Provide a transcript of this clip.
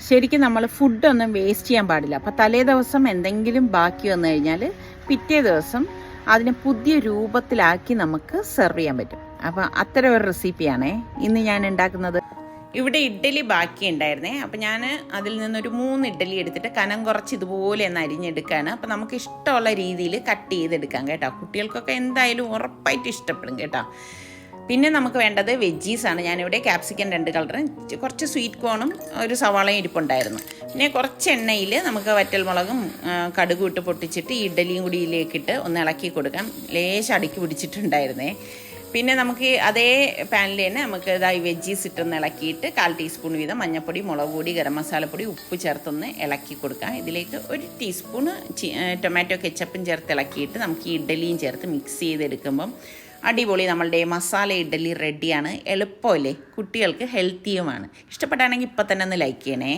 ശരിക്കും നമ്മൾ ഫുഡൊന്നും വേസ്റ്റ് ചെയ്യാൻ പാടില്ല. അപ്പോൾ തലേ ദിവസം എന്തെങ്കിലും ബാക്കി വന്നു കഴിഞ്ഞാൽ പിറ്റേ ദിവസം അതിനെ പുതിയ രൂപത്തിലാക്കി നമുക്ക് സെർവ് ചെയ്യാൻ പറ്റും. അപ്പോൾ അത്തരം ഒരു റെസിപ്പിയാണേ ഇന്ന് ഞാൻ ഉണ്ടാക്കുന്നത്. ഇവിടെ ഇഡ്ഡലി ബാക്കി ഉണ്ടായിരുന്നേ. അപ്പോൾ ഞാൻ അതിൽ നിന്നൊരു 3 ഇഡ്ഡലി എടുത്തിട്ട് കനം കുറച്ച് ഇതുപോലെ ഒന്ന് അരിഞ്ഞെടുക്കുകയാണ്. അപ്പോൾ നമുക്ക് ഇഷ്ടമുള്ള രീതിയിൽ കട്ട് ചെയ്തെടുക്കാം കേട്ടോ. കുട്ടികൾക്കൊക്കെ എന്തായാലും ഉറപ്പായിട്ട് ഇഷ്ടപ്പെടും കേട്ടോ. പിന്നെ നമുക്ക് വേണ്ടത് വെജീസാണ്. ഞാനിവിടെ ക്യാപ്സിക്കൻ 2 കളറും കുറച്ച് സ്വീറ്റ് കോണും ഒരു സവാളയും ഇരിപ്പുണ്ടായിരുന്നു. പിന്നെ കുറച്ച് എണ്ണയിൽ നമുക്ക് വറ്റൽമുളകും കടുകും ഇട്ട് പൊട്ടിച്ചിട്ട് ഇഡ്ഡലിയും കൂടി ഇതിലേക്കിട്ട് ഒന്ന് ഇളക്കി കൊടുക്കാം. ലേശം അടുക്കി പിടിച്ചിട്ടുണ്ടായിരുന്നേ. പിന്നെ നമുക്ക് അതേ പാനിൽ തന്നെ നമുക്ക് ഇതായി വെജീസ് ഇട്ടൊന്ന് ഇളക്കിയിട്ട് 1/4 ടീസ്പൂൺ വീതം മഞ്ഞൾപ്പൊടി, മുളക് പൊടി, ഗരം മസാലപ്പൊടി, ഉപ്പ് ചേർത്തൊന്ന് ഇളക്കി കൊടുക്കാം. ഇതിലേക്ക് 1 ടീസ്പൂണ് ടൊമാറ്റോ കെച്ചപ്പും ചേർത്ത് ഇളക്കിയിട്ട് നമുക്ക് ഈ ഇഡ്ഡലിയും ചേർത്ത് മിക്സ് ചെയ്തെടുക്കുമ്പം അടിപൊളി നമ്മളുടെ മസാല ഇഡ്ഡലി റെഡിയാണ്. എളുപ്പമല്ലേ, കുട്ടികൾക്ക് ഹെൽത്തിയുമാണ്. ഇഷ്ടപ്പെട്ടാണെങ്കിൽ ഇപ്പം തന്നെ ഒന്ന് ലൈക്ക് ചെയ്യണേ.